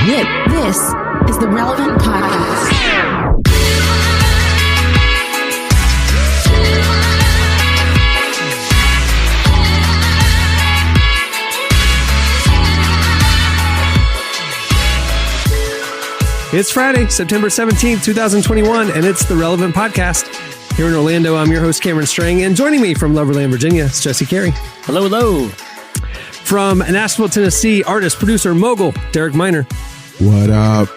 This is the Relevant Podcast. It's Friday, September 17th, 2021, and it's the Relevant Podcast. Here in Orlando, I'm your host, Cameron Strang, and joining me from Loverland, Virginia, is Jesse Carey. Hello, hello. From Nashville, Tennessee, artist, producer, mogul, Derek Miner. What up?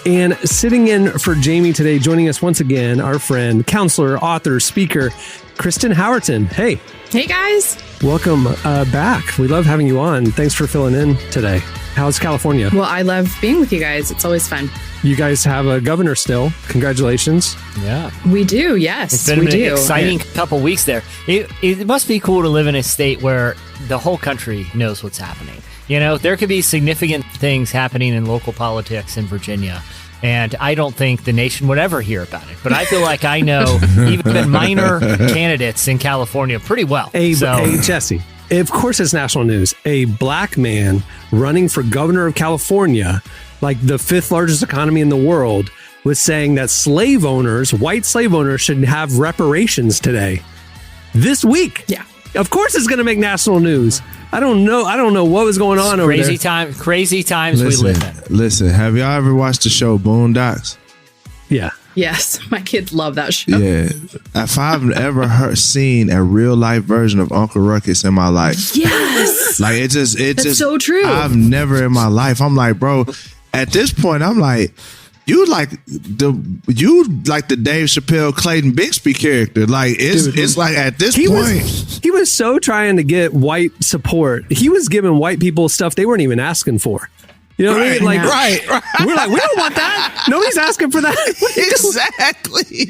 And sitting in for Jamie today, joining us once again, our friend, counselor, author, speaker, Kristen Howerton. Hey. Hey, guys. Welcome back. We love having you on. Thanks for filling in today. How's California? Well, I love being with you guys. It's always fun. You guys have a governor still. Congratulations. Yeah. We do, yes. It's been an exciting couple weeks there. It must be cool to live in a state where the whole country knows what's happening. You know, there could be significant things happening in local politics in Virginia, and I don't think the nation would ever hear about it. But I feel like I know even minor candidates in California pretty well. Hey, Jesse, of course it's national news. A black man running for governor of California, like the fifth largest economy in the world, was saying that slave owners, white slave owners, should have reparations today. This week. Yeah. Of course it's going to make national news. I don't know what was going on over there. Crazy times we live in. Listen, have y'all ever watched the show Boondocks? Yeah. Yes, my kids love that show. Yeah. If I've ever seen a real life version of Uncle Ruckus in my life. Yes. Like it's just so true. I've never in my life. I'm like, bro, at this point, I'm like, you like the Dave Chappelle Clayton Bixby character. Like it's like at this point. He was so trying to get white support. He was giving white people stuff they weren't even asking for. You know what I mean? Like, right. We're like, we don't want that. Nobody's asking for that. Exactly.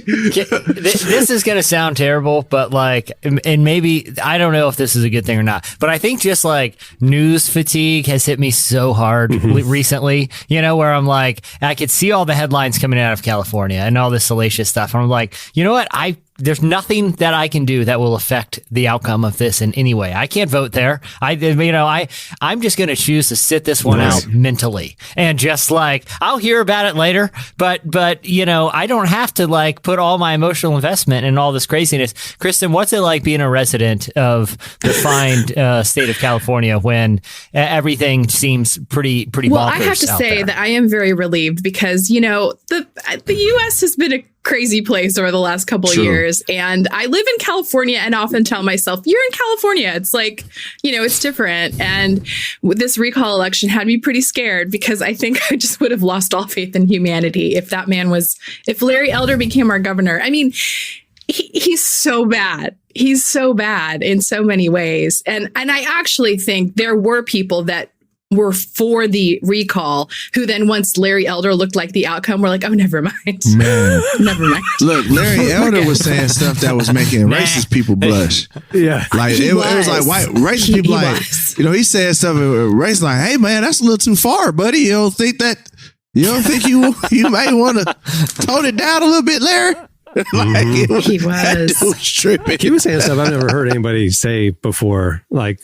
This is going to sound terrible, but like, and maybe, I don't know if this is a good thing or not, but I think just like news fatigue has hit me so hard recently, you know, where I'm like, I could see all the headlines coming out of California and all this salacious stuff. And I'm like, you know what? There's nothing that I can do that will affect the outcome of this in any way. I can't vote there. I'm just going to choose to sit this one out mentally and just like, I'll hear about it later, but you know, I don't have to like put all my emotional investment in all this craziness. Kristen, what's it like being a resident of the fine state of California when everything seems pretty bonkers? Well, I have to say that I am very relieved because, you know, the U.S. has been a crazy place over the last couple of years. And I live in California and often tell myself, you're in California. It's like, you know, it's different. And this recall election had me pretty scared because I think I just would have lost all faith in humanity if Larry Elder became our governor. I mean, he's so bad. He's so bad in so many ways. And I actually think there were people that were for the recall who then once Larry Elder looked like the outcome were like, oh, never mind. Man. Never mind. Look, Larry Elder was saying stuff that was making racist people blush. Yeah. Like it was like white racist people you know, he said stuff race like, hey man, that's a little too far, buddy. You don't think you may want to tone it down a little bit, Larry? Like, he was tripping. He was saying stuff I've never heard anybody say before, like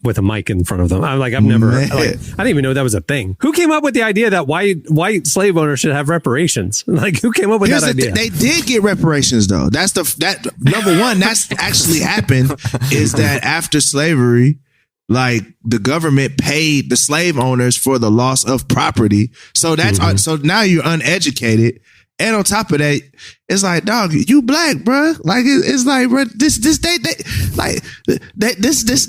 with a mic in front of them. I'm like, I didn't even know that was a thing. Who came up with the idea that white slave owners should have reparations? Like, who came up with that idea? They did get reparations though. That number one, that's actually happened is that after slavery, like the government paid the slave owners for the loss of property. So that's so now you're uneducated. And on top of that, it's like, dog, you black, bro. Like it's like, bro, this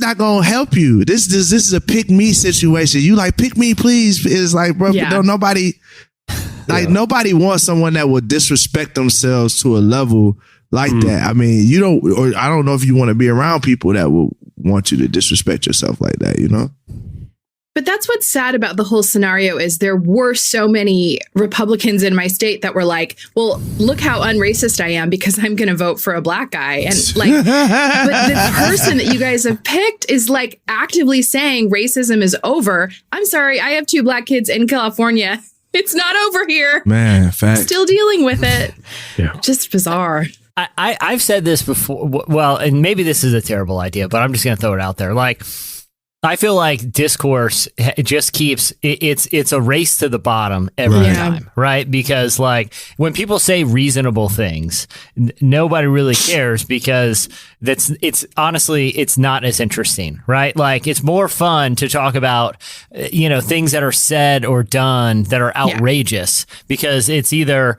not gonna help you. This is a pick me situation. You like pick me, please. It's like, bro, nobody wants someone that will disrespect themselves to a level like that. I mean, I don't know if you want to be around people that will want you to disrespect yourself like that. You know. But that's what's sad about the whole scenario is there were so many Republicans in my state that were like, well, look how unracist I am because I'm going to vote for a black guy. And like, but the person that you guys have picked is like actively saying racism is over. I'm sorry. I have 2 black kids in California. It's not over here. Man, fact. Still dealing with it. Yeah. Just bizarre. I've said this before. Well, and maybe this is a terrible idea, but I'm just going to throw it out there. Like, I feel like discourse it just keeps it's a race to the bottom every Right. time, right? Because like when people say reasonable things, nobody really cares because it's honestly it's not as interesting, right? Like it's more fun to talk about things that are said or done that are outrageous because it's either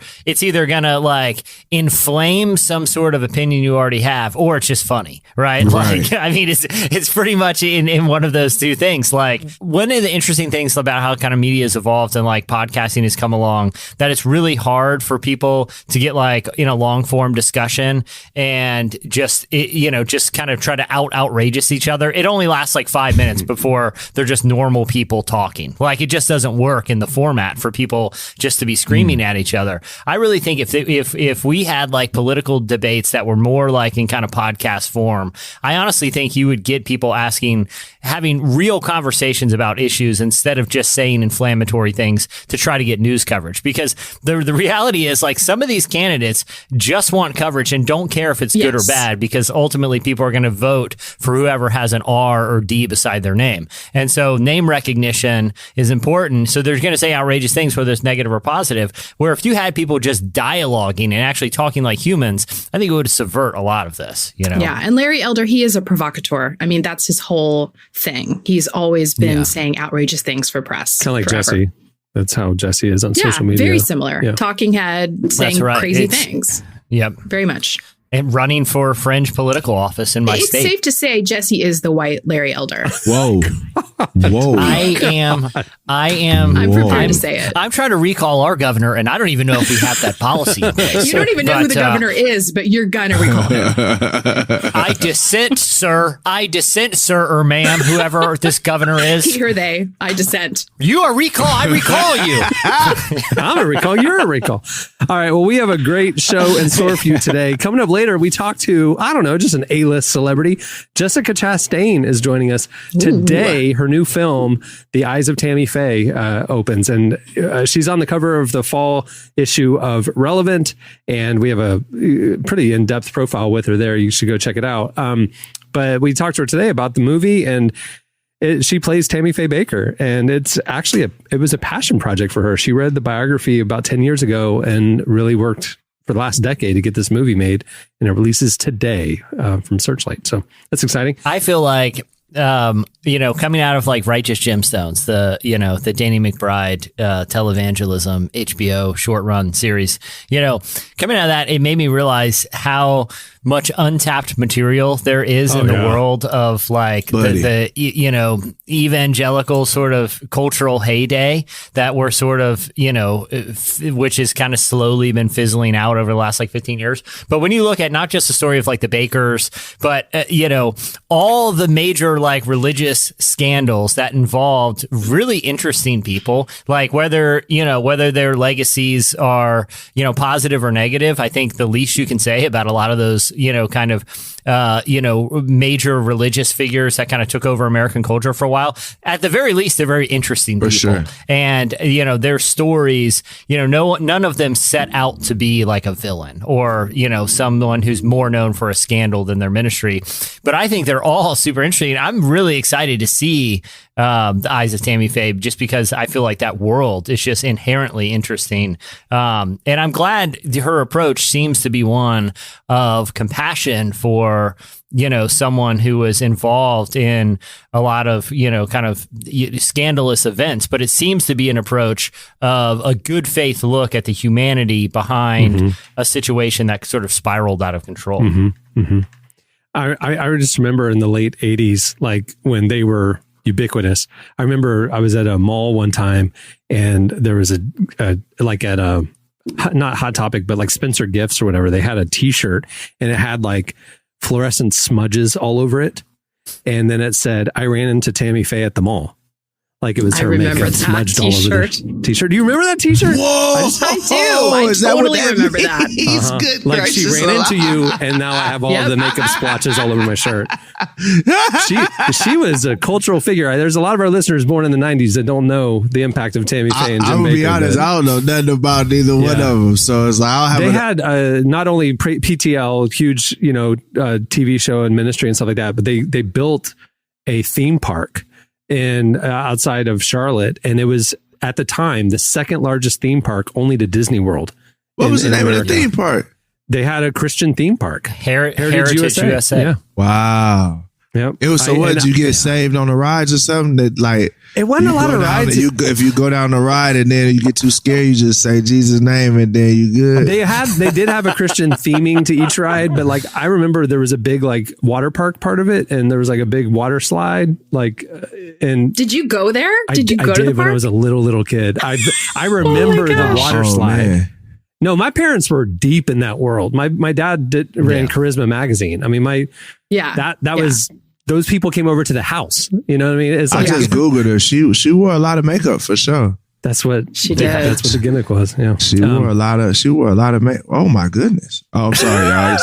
gonna like inflame some sort of opinion you already have or it's just funny, right? Like I mean it's pretty much in one of those two things. Like one of the interesting things about how kind of media has evolved and like podcasting has come along that it's really hard for people to get like in a long form discussion and just kind of try to outrageous each other. It only lasts like 5 minutes before they're just normal people talking. Like it just doesn't work in the format for people just to be screaming at each other. I really think if we had like political debates that were more like in kind of podcast form, I honestly think you would get people having real conversations about issues instead of just saying inflammatory things to try to get news coverage. Because the reality is like some of these candidates just want coverage and don't care if it's good or bad because ultimately people are going to vote for whoever has an R or D beside their name. And so name recognition is important. So they're going to say outrageous things, whether it's negative or positive, where if you had people just dialoguing and actually talking like humans, I think it would subvert a lot of this, Yeah. And Larry Elder, he is a provocateur. I mean, that's his whole thing. He's always been saying outrageous things for press. Kind of like forever. Jesse. That's how Jesse is on social media. Very similar. Yeah. Talking head, saying crazy things. Yep. Very much. And running for fringe political office in my It's state. safe to say Jesse is the white Larry Elder. Whoa. I am. I'm prepared to say it. I'm trying to recall our governor, and I don't even know if we have that policy in place. You don't even know who the governor is, but you're gonna recall him. I dissent, sir. Or ma'am, whoever this governor is. He or they. I dissent. You are recall. I recall you. I'm a recall. You're a recall. All right. Well, we have a great show in store for you today. Coming up later, we talk to, I don't know, just an A-list celebrity. Jessica Chastain is joining us today. Her new film, The Eyes of Tammy Faye, opens, and she's on the cover of the fall issue of Relevant, and we have a pretty in-depth profile with her there. You should go check it out. But we talked to her today about the movie, and she plays Tammy Faye Baker, and it's actually it was a passion project for her. She read the biography about 10 years ago and really worked for the last decade to get this movie made, and it releases today from Searchlight. So that's exciting. I feel like, coming out of like Righteous Gemstones, the Danny McBride televangelism HBO short run series, coming out of that, it made me realize how much untapped material there is in the world of like the evangelical sort of cultural heyday that we're sort of, which has kind of slowly been fizzling out over the last like 15 years. But when you look at not just the story of like the Bakers, but, all the major like religious scandals that involved really interesting people, like whether their legacies are, positive or negative, I think the least you can say about a lot of those, major religious figures that kind of took over American culture for a while. At the very least, they're very interesting people. Sure. And, their stories, none of them set out to be like a villain or, someone who's more known for a scandal than their ministry. But I think they're all super interesting. I'm really excited to see The Eyes of Tammy Faye just because I feel like that world is just inherently interesting. And I'm glad her approach seems to be one of compassion for, someone who was involved in a lot of, kind of scandalous events. But it seems to be an approach of a good faith look at the humanity behind a situation that sort of spiraled out of control. I just remember in the late 80s, like when they were ubiquitous. I remember I was at a mall one time and there was not Hot Topic, but like Spencer Gifts or whatever. They had a t-shirt and it had like fluorescent smudges all over it. And then it said, I ran into Tammy Faye at the mall. Like it was her makeup smudged all over the t-shirt. Do you remember that t-shirt? Whoa! I do. I totally remember that. He's good. Like she ran into you, and now I have all of the makeup splotches all over my shirt. She was a cultural figure. There's a lot of our listeners born in the 90s that don't know the impact of Tammy Faye and Jim Baker. I'm gonna be honest, I don't know nothing about neither one of them. So it's like I'll have. They had not only PTL, huge TV show and ministry and stuff like that, but they built a theme park in outside of Charlotte, and it was at the time the second largest theme park, only to Disney World. What was the name of the theme park? They had a Christian theme park. Heritage USA. Yeah. Wow. Yep. It was so. What did you get saved on the rides or something? That like it wasn't a lot of rides. If you go down the ride and then you get too scared, you just say Jesus' name and then you good. They did have a Christian theming to each ride, but like I remember there was a big like water park part of it, and there was like a big water slide. Like, and did you go there? Did you go to the park? When I was a little kid? I remember the water slide. Man. No, my parents were deep in that world. My dad ran Charisma magazine. I mean, that was. Those people came over to the house. You know what I mean? It's like, I just Googled her. She wore a lot of makeup for sure. That's what she did. That's what the gimmick was. Yeah. She wore a lot of makeup. Oh my goodness. Oh, I'm sorry, guys.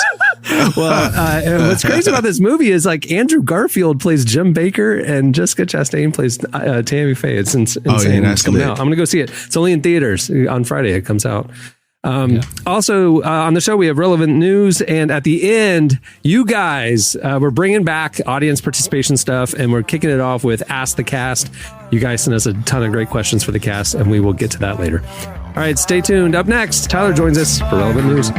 Well, what's crazy about this movie is like Andrew Garfield plays Jim Baker and Jessica Chastain plays Tammy Faye. It's insane. It's coming out. I'm gonna go see it. It's only in theaters on Friday. It comes out. Also on the show, we have relevant news. And at the end, you guys, we're bringing back audience participation stuff, and we're kicking it off with Ask the Cast. You guys sent us a ton of great questions for the cast, and we will get to that later. All right, stay tuned. Up next, Tyler joins us for relevant news.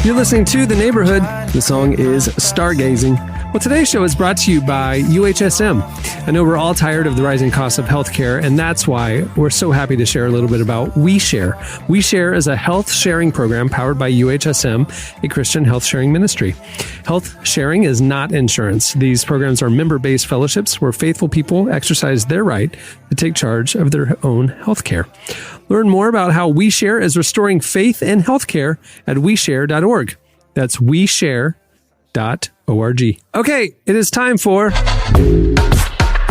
You're listening to The Neighborhood. The song is Stargazing. Well, today's show is brought to you by UHSM. I know we're all tired of the rising costs of healthcare, and that's why we're so happy to share a little bit about WeShare. WeShare is a health sharing program powered by UHSM, a Christian health sharing ministry. Health sharing is not insurance. These programs are member-based fellowships where faithful people exercise their right to take charge of their own healthcare. Learn more about how WeShare is restoring faith in healthcare at weshare.org. That's weshare.org. Okay, it is time for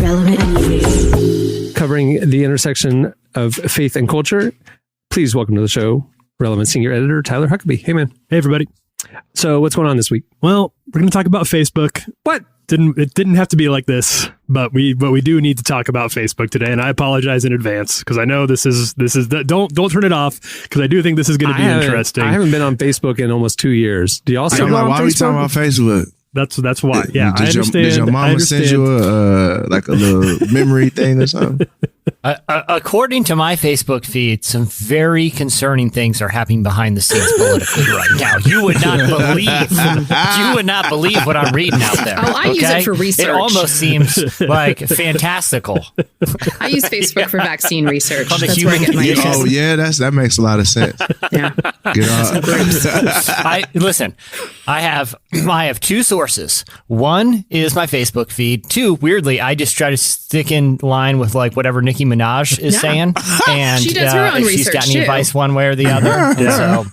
Relevant News. Covering the intersection of faith and culture. Please welcome to the show, Relevant Senior Editor Tyler Huckabee. Hey, man. Hey, everybody. So what's going on this week? Well, we're going to talk about Facebook. What? It didn't have to be like this, but we do need to talk about Facebook today, and I apologize in advance because I know this is don't turn it off because I do think this is going to be interesting. I haven't been on Facebook in almost 2 years. Do y'all still go on Facebook? Why are we talking about Facebook? That's why. Yeah, I understand. Did your mama send you a little memory thing or something? According to my Facebook feed, some very concerning things are happening behind the scenes politically right now. You would not believe what I'm reading out there. Oh, I use it for research. It almost seems like fantastical. I use Facebook for vaccine research. That's where I get my news. Oh yeah, that makes a lot of sense. Yeah. Get off. Listen. I have two sources. One is my Facebook feed. Two, weirdly, I just try to stick in line with like whatever Nicki Minaj is saying, and she does her own if she's research got any too. advice one way or the other. So,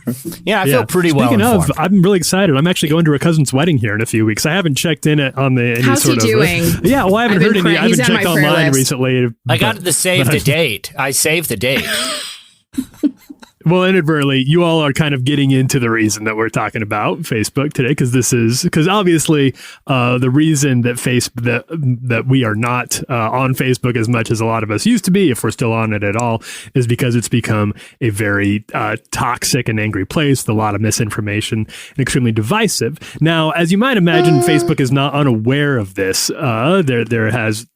I feel pretty well informed. Speaking of, I'm really excited. I'm actually going to a cousin's wedding here in a few weeks. I haven't checked in on the. How's he doing? Yeah, well, I haven't heard any. I haven't checked online recently. I got the save the date. I saved the date. Well, inadvertently, you all are kind of getting into the reason that we're talking about Facebook today, because obviously the reason that that we are not on Facebook as much as a lot of us used to be, if we're still on it at all, is because it's become a very toxic and angry place with a lot of misinformation and extremely divisive. Now, as you might imagine, Facebook is not unaware of this.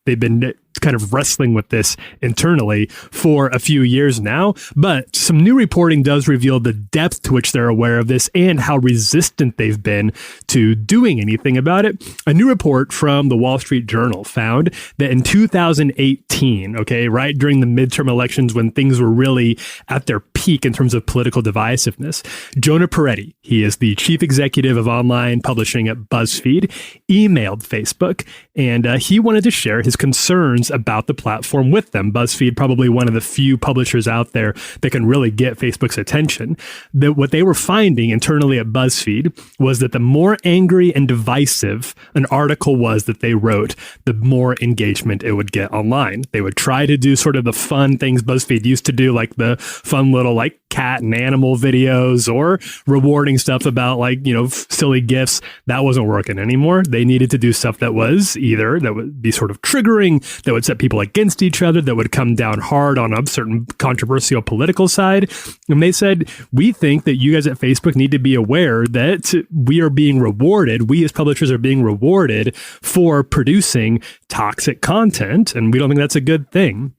They've been kind of wrestling with this internally for a few years now, but some new reporting does reveal the depth to which they're aware of this and how resistant they've been to doing anything about it. A new report from the Wall Street Journal found that in 2018, right during the midterm elections when things were really at their peak in terms of political divisiveness, Jonah Peretti, he is the chief executive of online publishing at BuzzFeed, emailed Facebook and he wanted to share his concerns about the platform with them. BuzzFeed, probably one of the few publishers out there that can really get Facebook's attention. That what they were finding internally at BuzzFeed was that the more angry and divisive an article was that they wrote, the more engagement it would get online. They would try to do sort of the fun things BuzzFeed used to do, like the fun little like cat and animal videos or rewarding stuff about like, silly gifs. That wasn't working anymore. They needed to do stuff that was either that would be sort of triggering, that would set people against each other, that would come down hard on a certain controversial political side. And they said, we think that you guys at Facebook need to be aware that we are being rewarded. We as publishers are being rewarded for producing toxic content. And we don't think that's a good thing.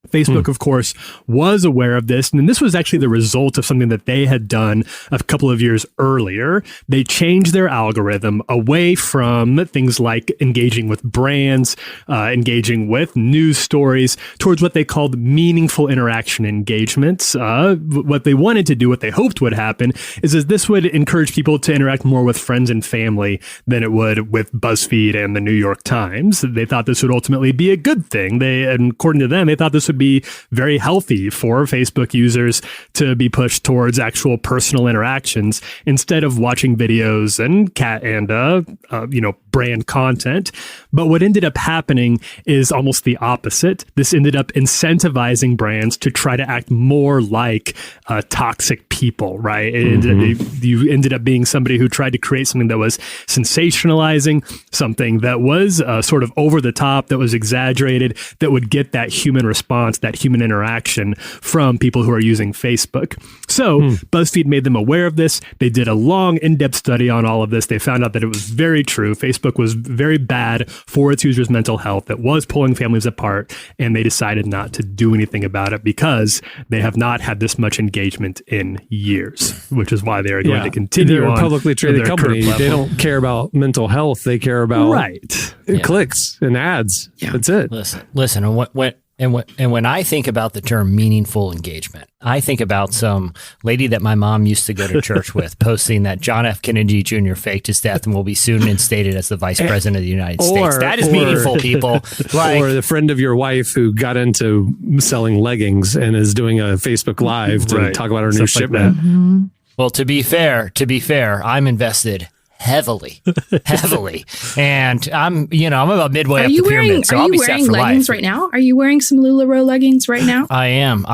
Facebook, of course, was aware of this. And this was actually the result of something that they had done a couple of years earlier. They changed their algorithm away from things like engaging with brands, engaging with news stories, towards what they called meaningful interaction engagements. What they wanted to do, what they hoped would happen, is this would encourage people to interact more with friends and family than it would with BuzzFeed and the New York Times. They thought this would ultimately be a good thing. And according to them, they thought this would be very healthy for Facebook users to be pushed towards actual personal interactions instead of watching videos and brand content. But what ended up happening is almost the opposite. This ended up incentivizing brands to try to act more like toxic people, right? You ended up being somebody who tried to create something that was sensationalizing, something that was sort of over the top, that was exaggerated, that would get that human response, that human interaction from people who are using Facebook. So BuzzFeed made them aware of this. They did a long, in-depth study on all of this. They found out that it was very true. Facebook was very bad for its users' mental health. It was pulling families apart, and they decided not to do anything about it because they have not had this much engagement in years, which is why they are going to continue They're on. a publicly traded company. They don't care about mental health. They care about clicks and ads. Yeah. That's it. Listen, and when I think about the term meaningful engagement, I think about some lady that my mom used to go to church with posting that John F. Kennedy Jr. faked his death and will be soon instated as the vice president of the United States. That is meaningful, people. Or the friend of your wife who got into selling leggings and is doing a Facebook Live to talk about her new shipment. Well, to be fair, I'm invested heavily. And I'm about midway up the pyramid. So are you wearing leggings right now? Are you wearing some LuLaRoe leggings right now? I am.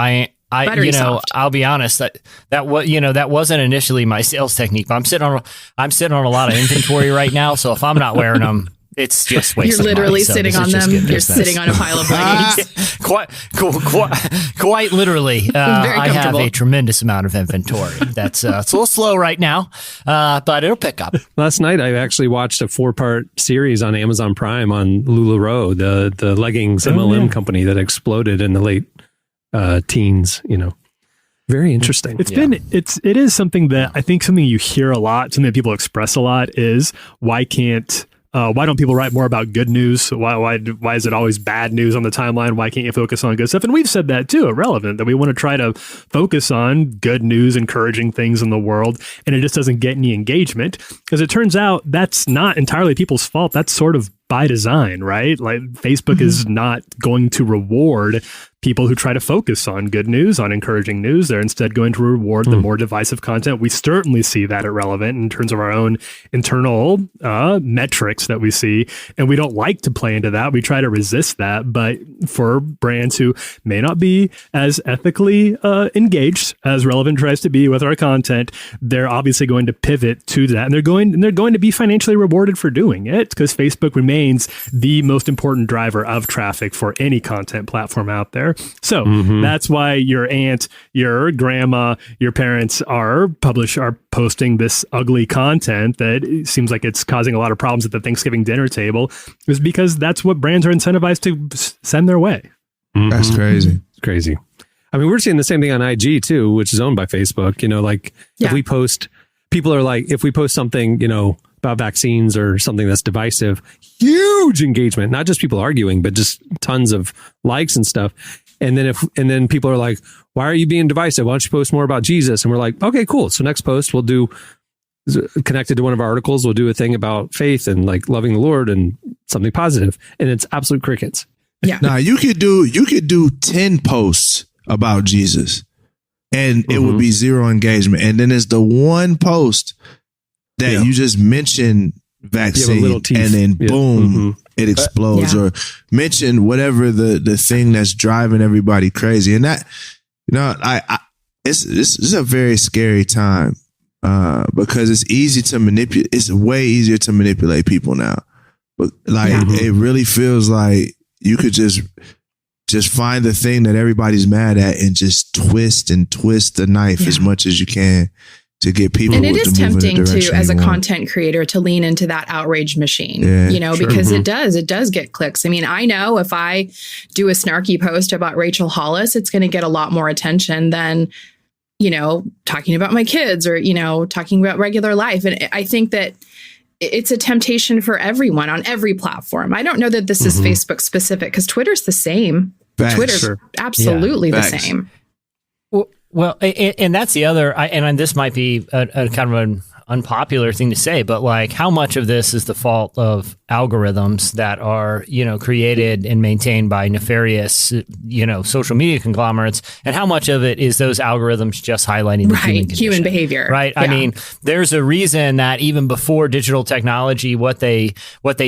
Soft. I'll be honest, that wasn't initially my sales technique, but I'm sitting on a lot of inventory right now. So if I'm not wearing them, it's just wasting You're literally money, so sitting on them. You're sitting on a pile of leggings. Quite literally. I have a tremendous amount of inventory. That's it's a little slow right now, but it'll pick up. Last night, I actually watched a 4-part series on Amazon Prime on LuLaRoe, the leggings MLM company that exploded in the late teens. Very interesting. It is something that I think something you hear a lot, something that people express a lot is why don't people write more about good news? Why is it always bad news on the timeline? Why can't you focus on good stuff? And we've said that too, Irrelevant, that we want to try to focus on good news, encouraging things in the world, and it just doesn't get any engagement. Because it turns out that's not entirely people's fault. That's sort of by design, right? Like Facebook is not going to reward people who try to focus on good news, on encouraging news. They're instead going to reward the more divisive content. We certainly see that at Relevant in terms of our own internal metrics that we see. And we don't like to play into that. We try to resist that. But for brands who may not be as ethically engaged as Relevant tries to be with our content, they're obviously going to pivot to that. And they're going to be financially rewarded for doing it because Facebook remains the most important driver of traffic for any content platform out there. So that's why your aunt, your grandma, your parents are posting this ugly content that seems like it's causing a lot of problems at the Thanksgiving dinner table, is because that's what brands are incentivized to send their way. That's crazy. It's crazy. I mean, we're seeing the same thing on IG too, which is owned by Facebook. If we post, people are like, if we post something, about vaccines or something that's divisive, huge engagement, not just people arguing, but just tons of likes and stuff. And then people are like, why are you being divisive? Why don't you post more about Jesus? And we're like, okay, cool. So next post we'll do connected to one of our articles will do a thing about faith and like loving the Lord and something positive, and it's absolute crickets. Yeah. Now you could do 10 posts about Jesus and it would be zero engagement. And then there's the one post that you just mention vaccine and then boom, it explodes. Or mention whatever the thing that's driving everybody crazy. And that, this is a very scary time because it's easy to manipulate. It's way easier to manipulate people now. But it really feels like you could just find the thing that everybody's mad at and just twist the knife as much as you can to get people. And it is tempting to, as a content creator, to lean into that outrage machine, because it does get clicks. I mean, I know if I do a snarky post about Rachel Hollis, it's going to get a lot more attention than, talking about my kids or, talking about regular life. And I think that it's a temptation for everyone on every platform. I don't know that this is Facebook specific because Twitter's the same. Facts. Twitter's absolutely the same. Well, and that's the other, and this might be a kind of an unpopular thing to say, but like how much of this is the fault of algorithms that are, created and maintained by nefarious, social media conglomerates, and how much of it is those algorithms just highlighting the human behavior, right? Yeah. I mean, there's a reason that even before digital technology, what they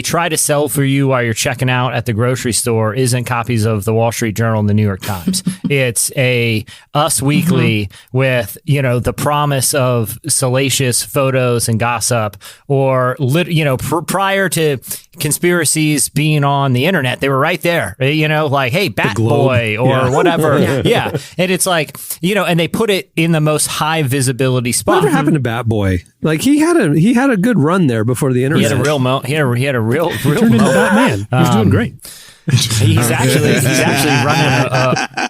try to sell for you while you're checking out at the grocery store isn't copies of the Wall Street Journal and the New York Times. It's a Us Weekly with, the promise of salacious photos and gossip, or prior to conspiracies being on the internet, they were right there, like, hey, Bat Boy or whatever. Yeah. And it's like, and they put it in the most high visibility spot. Whatever happened to Bat Boy? Like he had a good run there before the internet. He had a real he had a real turned into Batman. He was doing great.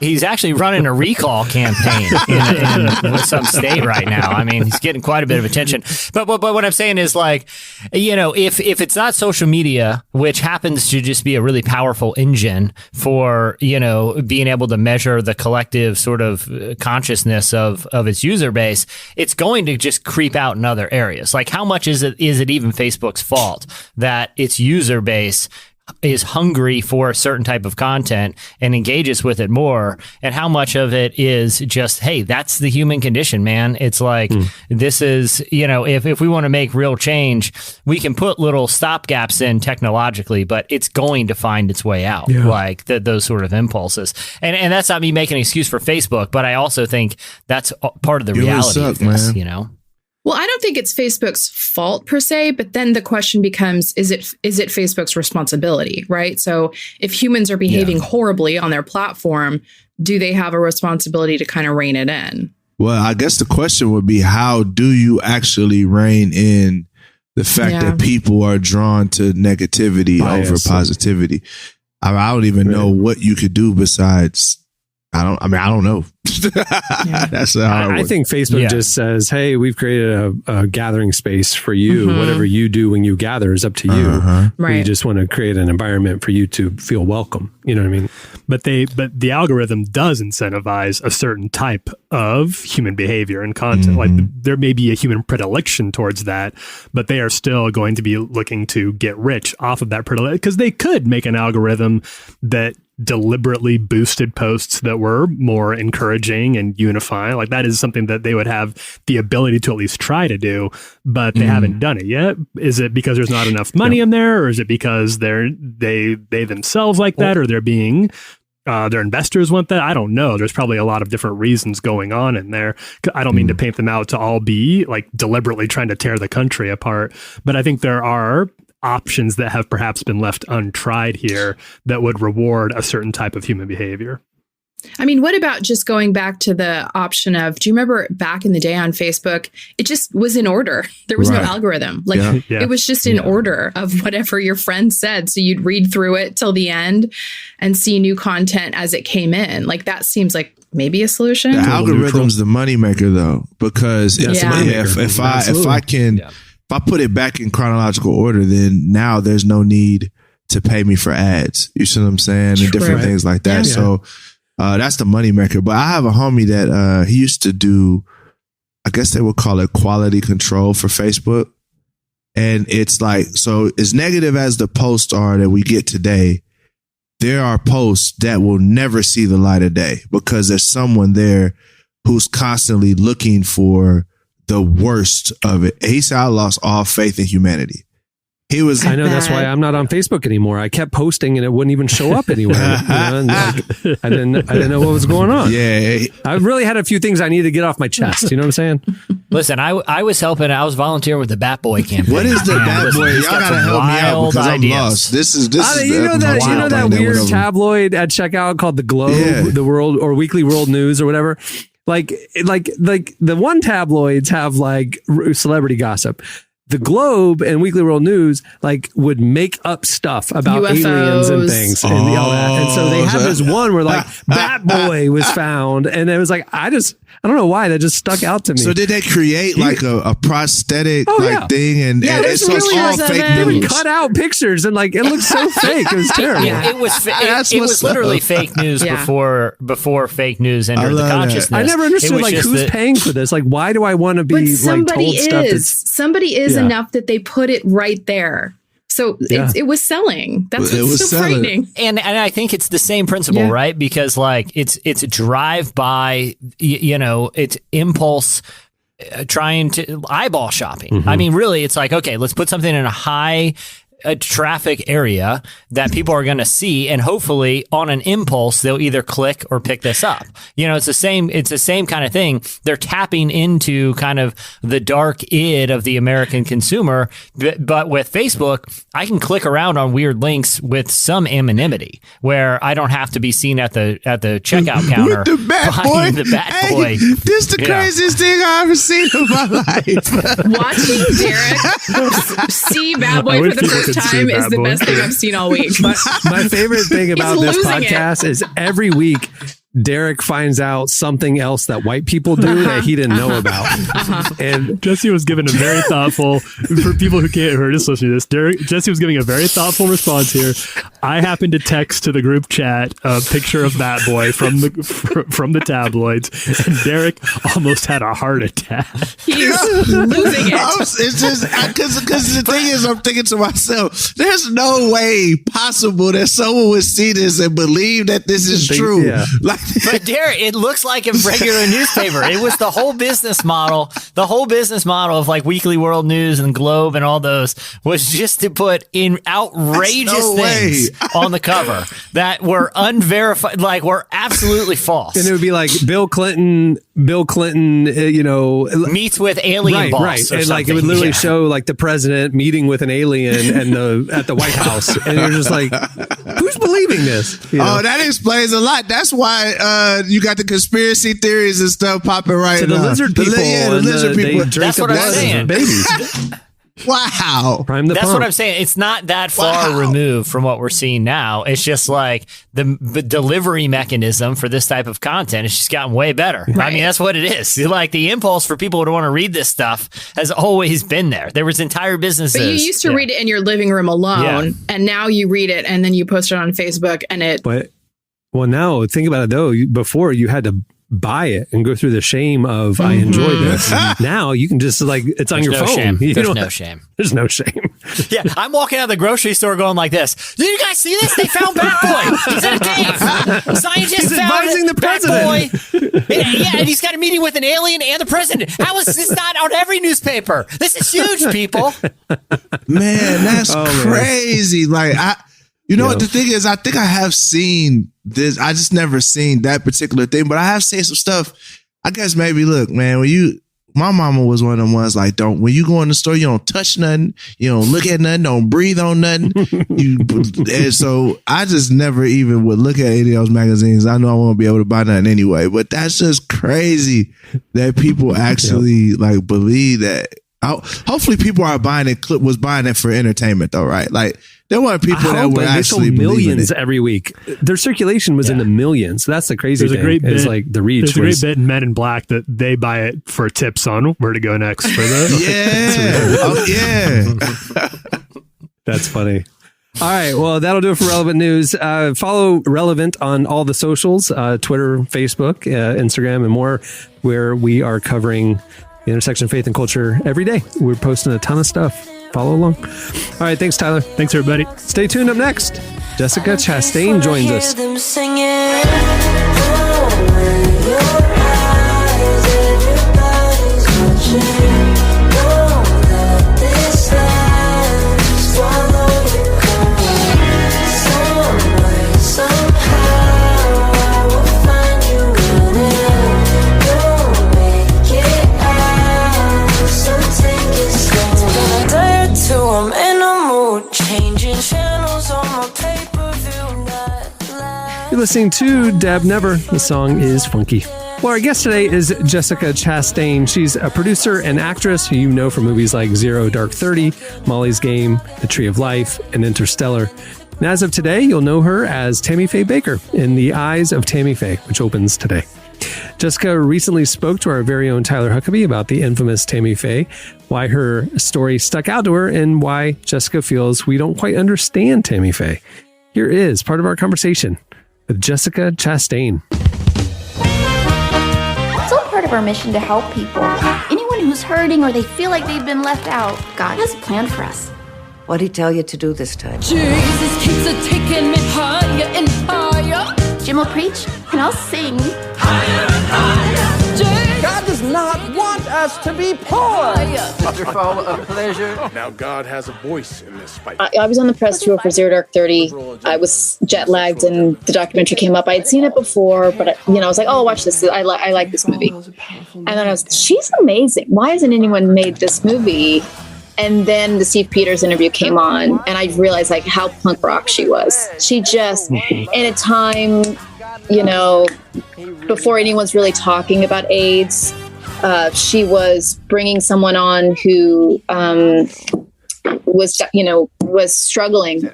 He's actually running a recall campaign in some state right now. I mean, he's getting quite a bit of attention. But what I'm saying is, like, if it's not social media, which happens to just be a really powerful engine for being able to measure the collective sort of consciousness of its user base, it's going to just creep out in other areas. Like, how much is it even Facebook's fault that its user base is hungry for a certain type of content and engages with it more, and how much of it is just, hey, that's the human condition, man. It's like, this is, if we want to make real change, we can put little stopgaps in technologically, but it's going to find its way out, like those sort of impulses. And that's not me making an excuse for Facebook, but I also think that's part of the reality of this, Well, I don't think it's Facebook's fault per se, but then the question becomes, is it Facebook's responsibility, right? So if humans are behaving horribly on their platform, do they have a responsibility to kind of rein it in? Well, I guess the question would be, how do you actually rein in the fact that people are drawn to negativity over positivity? I don't even know what you could do besides, I don't know. That's how I think Facebook just says, hey, we've created a gathering space for you. Whatever you do when you gather is up to you. Right. We just want to create an environment for you to feel welcome. You know what I mean? But the algorithm does incentivize a certain type of human behavior and content. Like there may be a human predilection towards that, but they are still going to be looking to get rich off of that predilection, because they could make an algorithm that deliberately boosted posts that were more encouraging and unifying. Like, that is something that they would have the ability to at least try to do, but they haven't done it yet. Is it because there's not enough money in there, or is it because they themselves like that, or they're being their investors want that? I don't know. There's probably a lot of different reasons going on in there. I don't mean to paint them out to all be like deliberately trying to tear the country apart, but I think there are options that have perhaps been left untried here that would reward a certain type of human behavior. I mean, what about just going back to the option of, do you remember back in the day on Facebook, it just was in order. There was no algorithm. Like it was just in order of whatever your friend said. So you'd read through it till the end and see new content as it came in. Like, that seems like maybe a solution. The algorithm's the moneymaker though, because if I put it back in chronological order, then now there's no need to pay me for ads. You see what I'm saying? And different things like that. So that's the moneymaker. But I have a homie that he used to do I guess they would call it quality control for Facebook. And it's like, so as negative as the posts are that we get today, there are posts that will never see the light of day because there's someone there who's constantly looking for the worst of it. He said, I lost all faith in humanity. I know that's why I'm not on Facebook anymore. I kept posting and it wouldn't even show up anywhere. And I didn't know what was going on. Yeah. I really had a few things I needed to get off my chest. You know what I'm saying? Listen, I was volunteering with the Bat Boy campaign. What is the Bat Boy? Y'all gotta help me out because I'm lost. This is you know that weird tabloid at checkout called the Globe, the World or Weekly World News or whatever. Like the one tabloids have like celebrity gossip. The Globe and Weekly World News like would make up stuff about UFOs. Aliens and things and all that. And so they have this one where like Bat Boy was found, and it was like I don't know why that just stuck out to me. So did they create like a prosthetic thing and it's all fake They news? would cut out pictures and like it looked so fake. It was terrible. Yeah, it was literally fake news before fake news entered the consciousness. I never understood like who's paying for this. Like why do I want to be like told stuff? Somebody is enough that they put it right there. So it was selling. That's what's so frightening. And I think it's the same principle, right? Because like it's drive by, it's impulse trying to eyeball shopping. Mm-hmm. I mean, really, it's like, okay, let's put something in a high traffic area that people are going to see, and hopefully on an impulse they'll either click or pick this up. It's the same kind of thing. They're tapping into kind of the dark id of the American consumer, but with Facebook I can click around on weird links with some anonymity where I don't have to be seen at the checkout counter with the Bat Boy. The Bat Boy. This is the craziest thing I've ever seen in my life. Watching Derek see Bat Boy for the first time is the best thing I've seen all week. My favorite thing about this podcast is every week Derek finds out something else that white people do that he didn't know about. And Jesse was giving a very thoughtful, for people who can't hear us listening to this, Jesse was giving a very thoughtful response here. I happened to text to the group chat a picture of Bat Boy from the tabloids, and Derek almost had a heart attack. He's losing it. It's just because the thing is, I'm thinking to myself, there's no way possible that someone would see this and believe that this is true. Yeah. But Derek, it looks like a regular newspaper. It was the whole business model of like Weekly World News and Globe and all those was just to put in outrageous things on the cover that were unverified, like were absolutely false. And it would be like Bill Clinton, meets with alien boss. Right. Or and something. like it would literally show like the president meeting with an alien and at the White House. And you're just like, who's believing this? Oh, that explains a lot. That's why you got the conspiracy theories and stuff popping right now. The lizard people. The lizard people. They drink the blood of babies. Wow. That's what I'm saying. It's not that far removed from what we're seeing now. It's just like the delivery mechanism for this type of content has just gotten way better. Right. I mean, that's what it is. Like the impulse for people to want to read this stuff has always been there. There was entire businesses. But you used to read it in your living room alone, and now you read it and then you post it on Facebook and it... Well, now think about it though. Before you had to buy it and go through the shame of I enjoy this. Now you can just like it's on your phone. Shame. There's no shame. There's no shame. Yeah, I'm walking out of the grocery store going like this. Did you guys see this? They found Bat Boy. He's in a cave. Scientists found the president. Bat Boy. Yeah, and he's got a meeting with an alien and the president. How is this not on every newspaper? This is huge, people. Man, that's crazy. Like what the thing is, I think I have seen this. I just never seen that particular thing, but I have seen some stuff. I guess maybe look, man, my mama was one of them ones like, when you go in the store, you don't touch nothing, you don't look at nothing, don't breathe on nothing. And so I just never even would look at any of those magazines. I know I won't be able to buy nothing anyway, but that's just crazy that people actually like believe that. Hopefully people are buying it. Was buying it for entertainment though, right? Like there weren't people that were actually millions every week. Their circulation was in the millions. That's the crazy thing. It's like the reach. There's a great bit in Men in Black that they buy it for tips on where to go next for That's funny. All right. Well, that'll do it for Relevant News. Follow Relevant on all the socials, Twitter, Facebook, Instagram, and more, where we are covering the intersection of faith and culture every day. We're posting a ton of stuff. Follow along. All right. Thanks, Tyler. Thanks, everybody. Stay tuned. Up next, Jessica Chastain joins us. You're listening to Dab Never. The song is funky. Well, our guest today is Jessica Chastain. She's a producer and actress who you know from movies like Zero Dark 30, Molly's Game, The Tree of Life, and Interstellar. And as of today, you'll know her as Tammy Faye Baker in The Eyes of Tammy Faye, which opens today. Jessica recently spoke to our very own Tyler Huckabee about the infamous Tammy Faye, why her story stuck out to her, and why Jessica feels we don't quite understand Tammy Faye. Here is part of our conversation with Jessica Chastain. It's all part of our mission to help people. Anyone who's hurting or they feel like they've been left out, God has a plan for us. What'd he tell you to do this time? Jesus keeps a taking me higher and higher. Jim will preach and I'll sing. Higher and higher. God does not want us to be poor. Wonderful, a pleasure. Now God has a voice in this fight. I was on the press tour for Zero Dark 30. I was jet lagged and the documentary came up. I had seen it before, but I was like, oh, I'll watch this. I like this movie. And then I was, she's amazing. Why hasn't anyone made this movie? And then the Steve Peters interview came on and I realized like how punk rock she was. She just, in a time, before anyone's really talking about AIDS, she was bringing someone on who was struggling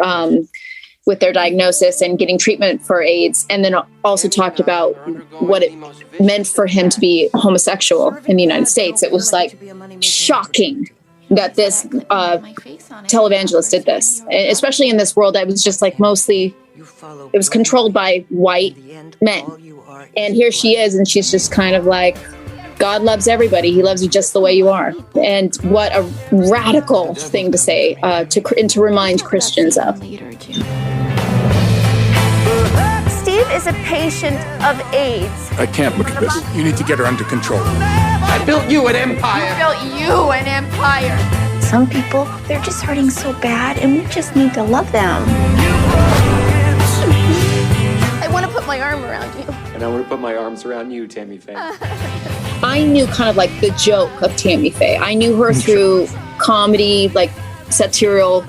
with their diagnosis and getting treatment for AIDS, and then also talked about what it meant for him to be homosexual in the United States. It was like shocking that this televangelist did this, especially in this world that was just like mostly, it was controlled by white men. And here she is, and she's just kind of like, God loves everybody. He loves you just the way you are. And what a radical thing to say, to remind Christians of. Steve is a patient of AIDS. I can't look at this. You need to get her under control. I built you an empire. You built you an empire. Some people, they're just hurting so bad, and we just need to love them. I want to put my arm around you. And I want to put my arms around you, Tammy Faye. I knew kind of like the joke of Tammy Faye. I knew her through comedy, like satirical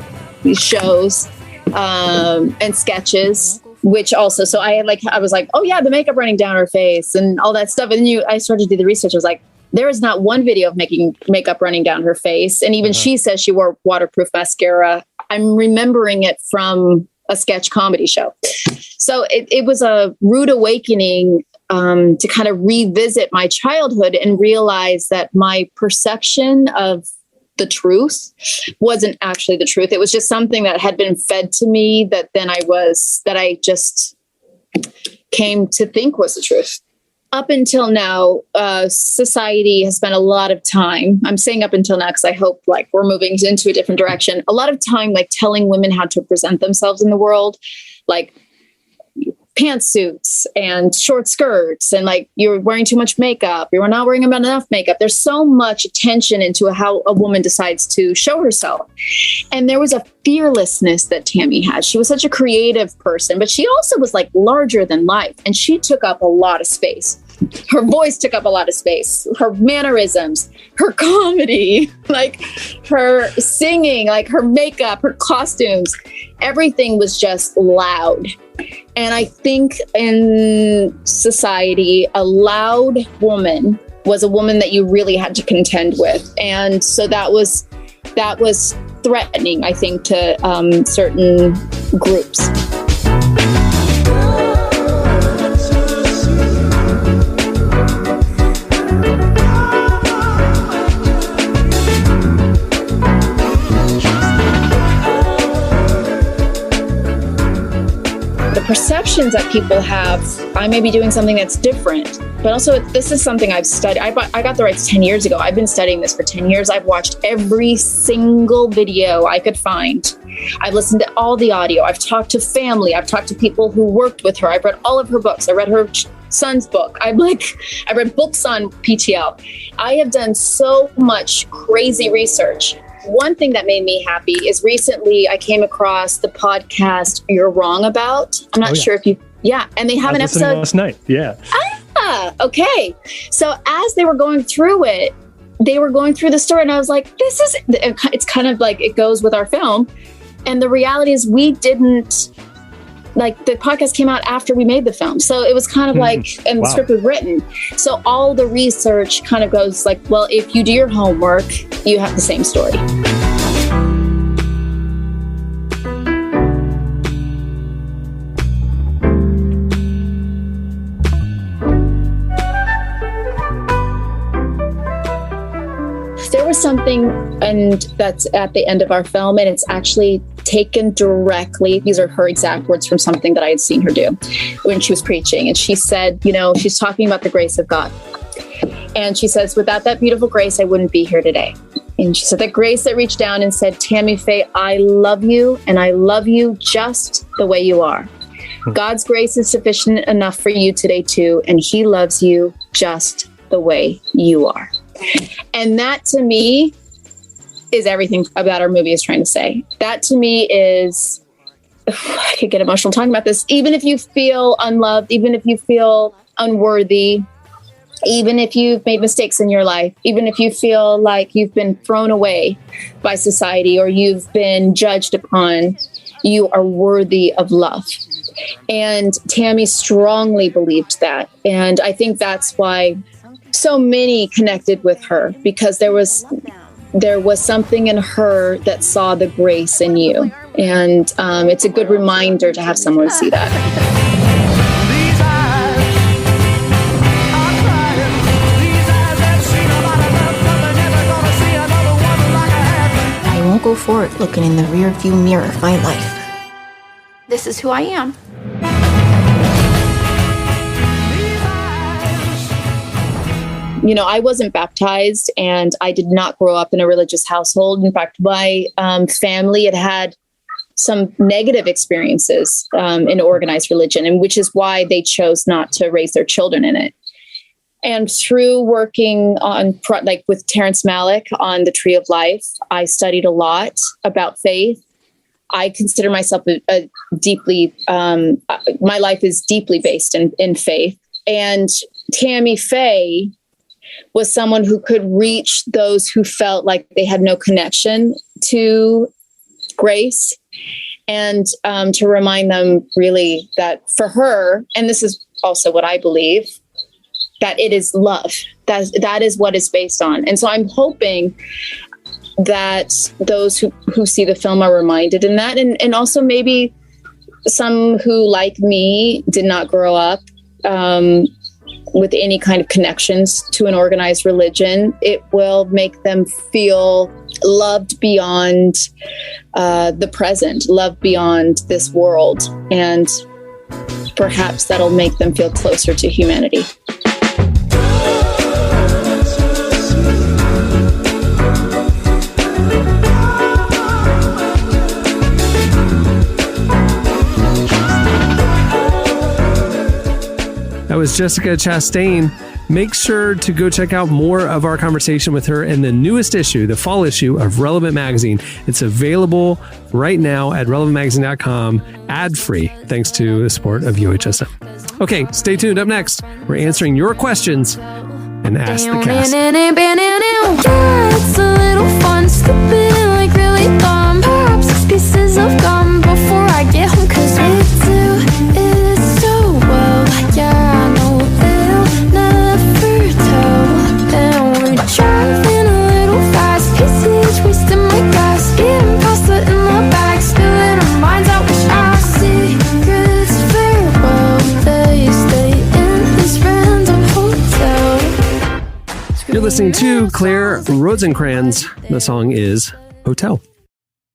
shows and sketches, which also, so I was like, oh yeah, the makeup running down her face and all that stuff. And I started to do the research. I was like, there is not one video of making makeup running down her face. And even she says she wore waterproof mascara. I'm remembering it from a sketch comedy show. So it was a rude awakening to kind of revisit my childhood and realize that my perception of the truth wasn't actually the truth. It was just something that had been fed to me that I just came to think was the truth. Up until now, society has spent a lot of time, I'm saying up until now because I hope like we're moving into a different direction, a lot of time like telling women how to present themselves in the world, like pantsuits and short skirts and like you're wearing too much makeup, you're not wearing enough makeup. There's so much attention into how a woman decides to show herself. And there was a fearlessness that Tammy had. She was such a creative person, but she also was like larger than life. And she took up a lot of space. Her voice took up a lot of space, her mannerisms, her comedy, like her singing, like her makeup, her costumes, everything was just loud. And I think in society, a loud woman was a woman that you really had to contend with. And so that was threatening, I think, to certain groups. perception questions that people have, I may be doing something that's different. But also, this is something I've studied. I got the rights 10 years ago. I've been studying this for 10 years. I've watched every single video I could find. I've listened to all the audio. I've talked to family. I've talked to people who worked with her. I've read all of her books. I read her son's book. I read books on PTL. I have done so much crazy research. One thing that made me happy is recently I came across the podcast You're Wrong About. I'm not sure if you, and they have an episode last night. Yeah. Okay. So as they were going through it, they were going through the story and I was like, it's kind of like it goes with our film. And the reality is we didn't, like, the podcast came out after we made the film. So it was kind of like, and the script was written. So all the research kind of goes like, well, if you do your homework, you have the same story. There was something, and that's at the end of our film, and it's actually taken directly, these are her exact words from something that I had seen her do when she was preaching. And she said, she's talking about the grace of God. And she says, without that beautiful grace, I wouldn't be here today. And she said, that grace that reached down and said, Tammy Faye, I love you, and I love you just the way you are. God's grace is sufficient enough for you today too, and he loves you just the way you are. And that to me is everything about our movie is trying to say. That to me is, I could get emotional talking about this. Even if you feel unloved, even if you feel unworthy, even if you've made mistakes in your life, even if you feel like you've been thrown away by society or you've been judged upon, you are worthy of love. And Tammy strongly believed that. And I think that's why so many connected with her, because there was something in her that saw the grace in you. And it's a good reminder to have someone see that. I won't go forward looking in the rear view mirror of my life. This is who I am. I wasn't baptized and I did not grow up in a religious household. In fact, my family had some negative experiences in organized religion, and which is why they chose not to raise their children in it. And through working with Terrence Malick on The Tree of Life, I studied a lot about faith. I consider myself my life is deeply based in faith. And Tammy Faye was someone who could reach those who felt like they had no connection to grace, and to remind them really that for her, and this is also what I believe, that it is love. That is what it's based on. And so I'm hoping that those who see the film are reminded in that, and also maybe some who, like me, did not grow up with any kind of connections to an organized religion, it will make them feel loved beyond the present, loved beyond this world. And perhaps that'll make them feel closer to humanity. That was Jessica Chastain. Make sure to go check out more of our conversation with her in the newest issue, the fall issue of Relevant Magazine. It's available right now at relevantmagazine.com, ad-free, thanks to the support of UHSM. Okay, stay tuned. Up next, we're answering your questions and Ask the Cast. It's a little fun, stupid, like really dumb. Perhaps it's pieces of gum before I get home, 'cause we do it so well. Yeah, I know they'll never tell. And we're driving a little fast, pieces wasting my gas, eating pasta in the back, spilling our minds out, wish our secrets farewell. They stay in this random hotel. You're listening to Claire Rosencrantz. The song is Hotel.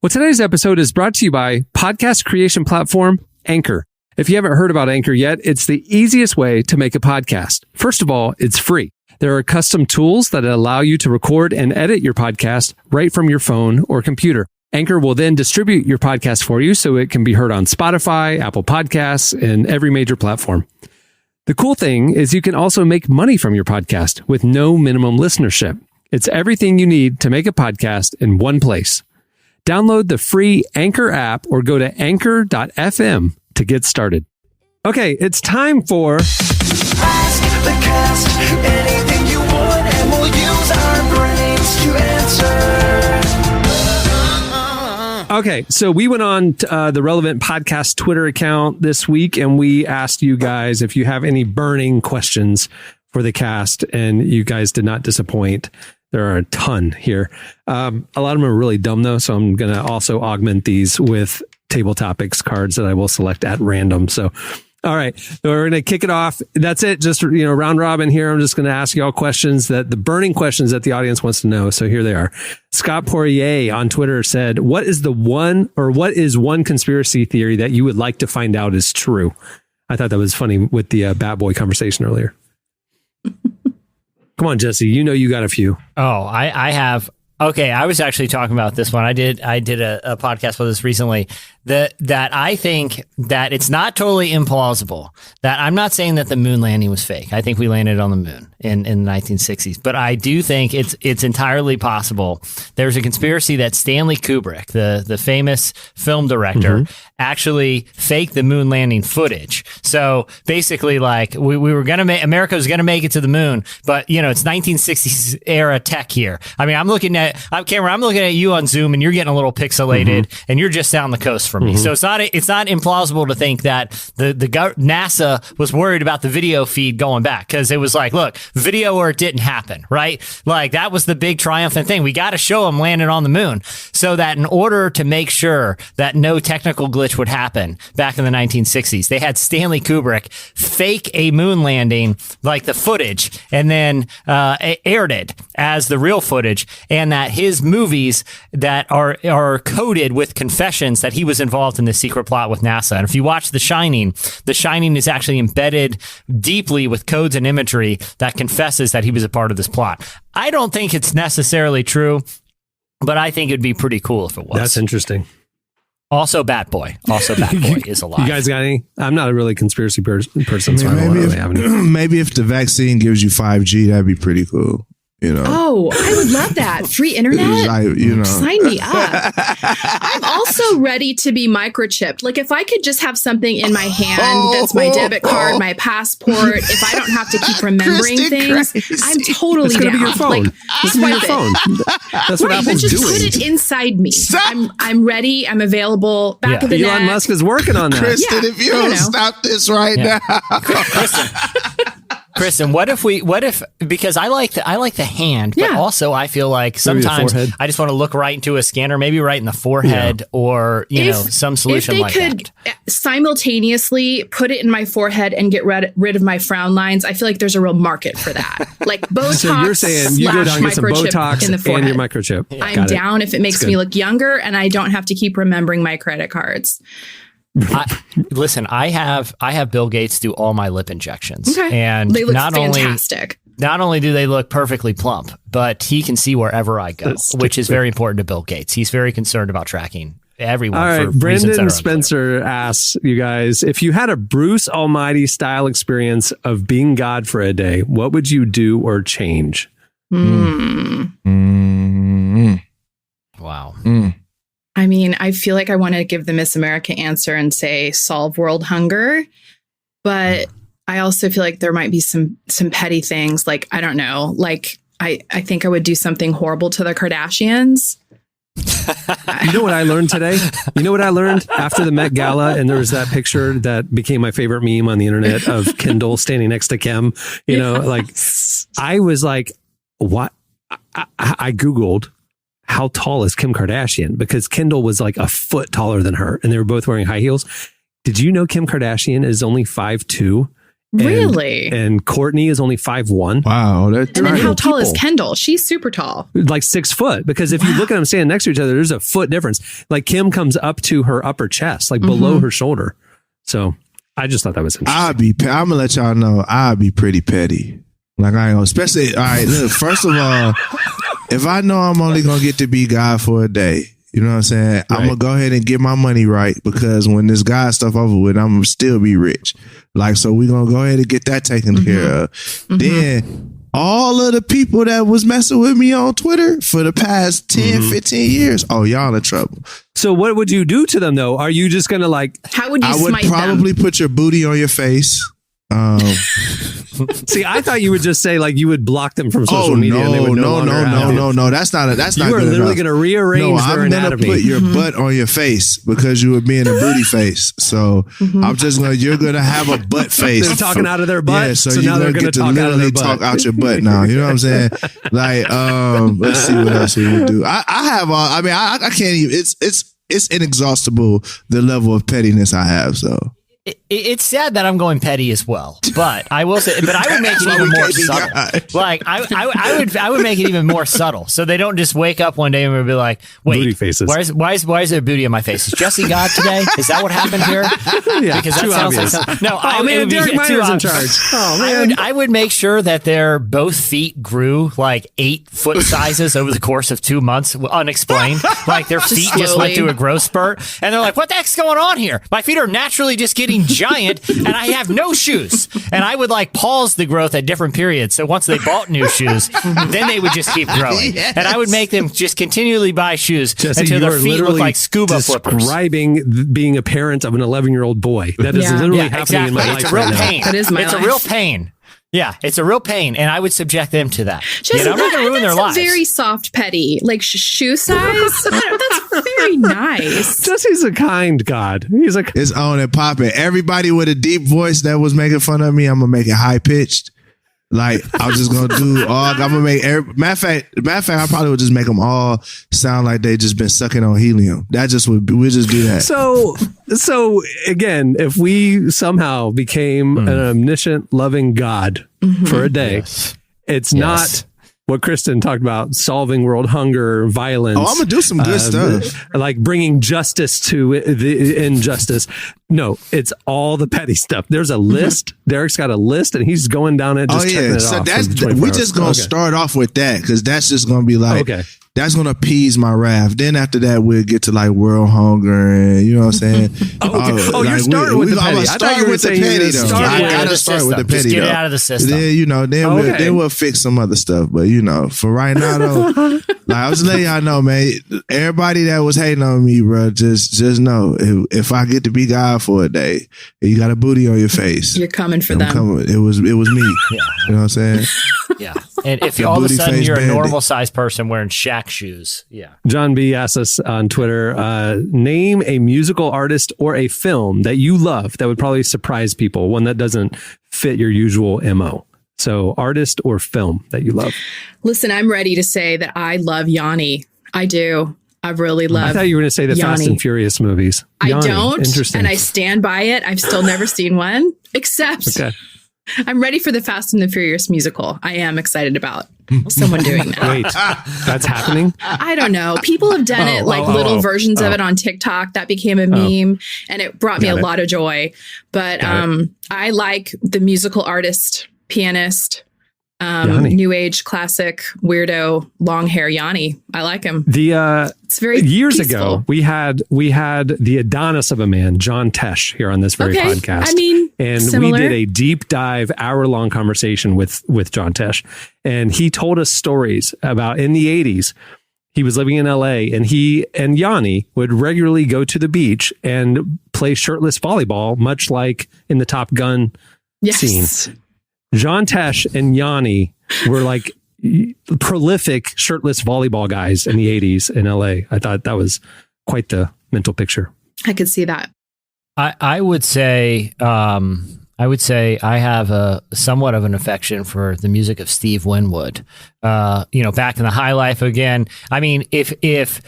Well, today's episode is brought to you by podcast creation platform Anchor. If you haven't heard about Anchor yet, it's the easiest way to make a podcast. First of all, it's free. There are custom tools that allow you to record and edit your podcast right from your phone or computer. Anchor will then distribute your podcast for you so it can be heard on Spotify, Apple Podcasts, and every major platform. The cool thing is you can also make money from your podcast with no minimum listenership. It's everything you need to make a podcast in one place. Download the free Anchor app or go to anchor.fm to get started. Okay, it's time for Ask the cast anything you want, and we'll use our brains to answer. Okay, so we went on the Relevant Podcast Twitter account this week, and we asked you guys if you have any burning questions for the cast, and you guys did not disappoint. There are a ton here. A lot of them are really dumb, though, so I'm going to also augment these with table topics cards that I will select at random. So, all right, so we're going to kick it off. That's it. Just, round robin here. I'm just going to ask you all questions the burning questions that the audience wants to know. So here they are. Scott Poirier on Twitter said, what is one conspiracy theory that you would like to find out is true? I thought that was funny with the Bat Boy conversation earlier. Come on, Jesse. You got a few. Oh, I have. Okay, I was actually talking about this one. I did a podcast with this recently. That I think that it's not totally implausible. That I'm not saying that the moon landing was fake. I think we landed on the moon in the 1960s. But I do think it's entirely possible. There's a conspiracy that Stanley Kubrick, the famous film director, actually faked the moon landing footage. So basically, like we were gonna make America was gonna make it to the moon, but it's 1960s era tech here. I mean, I'm looking at you on Zoom, and you're getting a little pixelated, and you're just down the coast from me. So it's not implausible to think that NASA was worried about the video feed going back, because it was like, look, video or it didn't happen, right? Like that was the big triumphant thing. We got to show them landing on the moon, so that in order to make sure that no technical glitch would happen back in the 1960s, they had Stanley Kubrick fake a moon landing, like the footage, and then aired it as the real footage, and that his movies that are coded with confessions that he was involved in this secret plot with NASA. And if you watch The Shining is actually embedded deeply with codes and imagery that confesses that he was a part of this plot. I don't think it's necessarily true, but I think it'd be pretty cool if it was. That's interesting. Also, Bat Boy is alive. You guys got any? I'm not a really conspiracy person, so I don't really have any. Maybe if the vaccine gives you 5G, that'd be pretty cool. Oh, I would love that. Free internet? Sign me up. I'm also ready to be microchipped. Like if I could just have something in my hand that's my debit card, my passport, if I don't have to keep remembering things, I'm totally it's down. Be your phone. Like, it's your phone. That's what Apple's but just doing. put it inside me. I'm ready. I'm available. Back of the neck. Elon Musk is working on that. Kristen, if you don't stop this right now. Kristen, what if because I like the hand, but also I feel like sometimes I just want to look right into a scanner, maybe right in the forehead or some solution like that. If they could simultaneously put it in my forehead and get rid of my frown lines, I feel like there's a real market for that. Like Botox. So you're saying you go down and get some Botox in the forehead. And your microchip. Yeah. I'm down if it makes me look younger and I don't have to keep remembering my credit cards. Listen, I have Bill Gates do all my lip injections, and they look fantastic. Not only do they look perfectly plump, but he can see wherever I go, which is very important to Bill Gates. He's very concerned about tracking everyone. All right, Brandon Spencer asks you guys, if you had a Bruce Almighty style experience of being God for a day, what would you do or change? Wow. I mean, I feel like I want to give the Miss America answer and say solve world hunger, but I also feel like there might be some petty things. Like, I don't know, like I think I would do something horrible to the Kardashians. You know what I learned today? You know what I learned after the Met Gala? And there was that picture that became my favorite meme on the internet of Kendall standing next to Kim. Like I was like, what? I Googled, how tall is Kim Kardashian? Because Kendall was like a foot taller than her and they were both wearing high heels. Did you know Kim Kardashian is only 5'2"? Really? And Kourtney is only 5'1". Wow. And then how tall is Kendall? She's super tall. Like 6 foot. Because if you look at them standing next to each other, there's a foot difference. Like Kim comes up to her upper chest, like below her shoulder. So I just thought that was interesting. I'm gonna let y'all know I'll be pretty petty. Like I ain't gonna, especially all right. Look, first of all, if I know I'm only gonna get to be God for a day, you know what I'm saying? Right. I'm gonna go ahead and get my money right, because when this God stuff over with, I'm gonna still be rich. Like, so we're gonna go ahead and get that taken care of. Then all of the people that was messing with me on Twitter for the past 10, 15 years, y'all in trouble. So what would you do to them, though? Are you just going to like... How would you smite them? I would probably put your booty on your face. See, I thought you would just say like you would block them from social media. And they would no. That's not you are literally going to rearrange their anatomy. I'm going to put your butt on your face because you were being a booty face. So I'm just going. You're going to have a butt face. They're talking out of their butt. Yeah, so now they're going to literally talk out your butt now. You know what I'm saying? Like, let's see what else we would do. I have all. I mean, I can't even. It's inexhaustible the level of pettiness I have. So. It's sad that I'm going petty as well, but I will say, but I would make it even more subtle. Like I would make it even more subtle, so they don't just wake up one day and we'll be like, "Wait, booty faces. Why is there booty on my face? Is Jesse God today? Is that what happened here?" Yeah, because that sounds like something. No, Derek Miner's in charge. Oh man, I would make sure that their both feet grew like 8 foot sizes over the course of 2 months, unexplained. Like their feet just went through a growth spurt, and they're like, "What the heck's going on here? My feet are naturally just getting giant and I have no shoes." And I would like pause the growth at different periods. So once they bought new shoes, then they would just keep growing. Yes. And I would make them just continually buy shoes Jesse, until their feet look like scuba flippers. Describing being a parent of an 11-year-old boy. That is literally happening in my life right now. That is my life. It's a real pain. Yeah, it's a real pain, and I would subject them to that. Jesse, I'm not going to ruin their lives. Very soft, petty, like shoe size. That's very nice. Jesse's a kind God. He's like, it's on and popping. Everybody with a deep voice that was making fun of me, I'm gonna make it high pitched. Like I'm just gonna do all. I'm gonna make. Matter of fact, I probably would just make them all sound like they just been sucking on helium. That just would. We'll just do that. So again, if we somehow became an omniscient, loving God for a day, it's not what Kristen talked about: solving world hunger, violence. I'm gonna do some good stuff, like bringing justice to the injustice. No, it's all the petty stuff. There's a list. Derek's got a list, and he's going down it. Just checking it so off. We just gonna start off with that because that's just gonna be like, that's gonna appease my wrath. Then after that, we'll get to like world hunger, and you know what I'm saying. You're starting with the petty. I thought you were saying petty. Though. I gotta start with the petty. Just get it out of the system. Then we'll fix some other stuff. But for right now though, like I was just letting y'all know, man. Everybody that was hating on me, bro, just know if I get to be God for a day, and you got a booty on your face, you're coming for them. It was me. You know what I'm saying? Yeah. And if all of a sudden you're a normal sized person wearing Shaq shoes, John B asked us on Twitter, name a musical artist or a film that you love that would probably surprise people, one that doesn't fit your usual MO. So artist or film that you love. Listen, I'm ready to say that I love Yanni. I do. I really love. I thought you were going to say the Yanni. Fast and Furious movies. Yanni. I don't. Interesting. And I stand by it. I've still never seen one, except I'm ready for the Fast and the Furious musical. I am excited about someone doing that. Wait, that's happening? I don't know. People have done it, like little versions of it on TikTok. That became a meme, and it brought me a lot of joy. But I like the musical artist, pianist, new age classic weirdo long hair Yanni. I like him. It's very years peaceful. ago we had the Adonis of a man, John Tesh, here on this very podcast. I mean, and similar. we did a deep dive, hour-long conversation with John Tesh, and he told us stories about in the 80s. He was living in LA, and he and Yanni would regularly go to the beach and play shirtless volleyball, much like in the Top Gun scene. John Tesh and Yanni were like prolific shirtless volleyball guys in the 80s in LA. I thought that was quite the mental picture. I could see that. I would say I would say I have a somewhat of an affection for the music of Steve Winwood. Back in the High Life again. I mean, if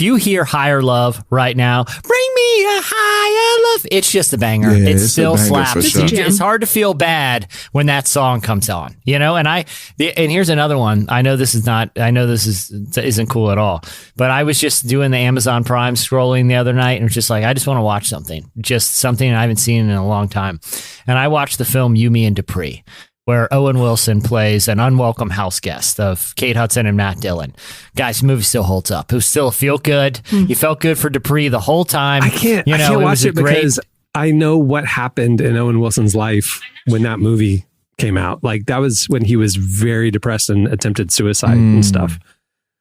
you hear Higher Love right now, bring me a higher love. It's just a banger. Yeah, it it's still a banger slaps. for sure. It's hard to feel bad when that song comes on, and here's another one. I know this isn't cool at all, but I was just doing the Amazon Prime scrolling the other night and was just like, I just want to watch something I haven't seen in a long time. And I watched the film You, Me, and Dupree, where Owen Wilson plays an unwelcome house guest of Kate Hudson and Matt Dillon. Guys, the movie still holds up. It was still a feel good. You felt good for Dupree the whole time. I can't watch it because I know what happened in Owen Wilson's life when that movie came out. Like, that was when he was very depressed and attempted suicide and stuff.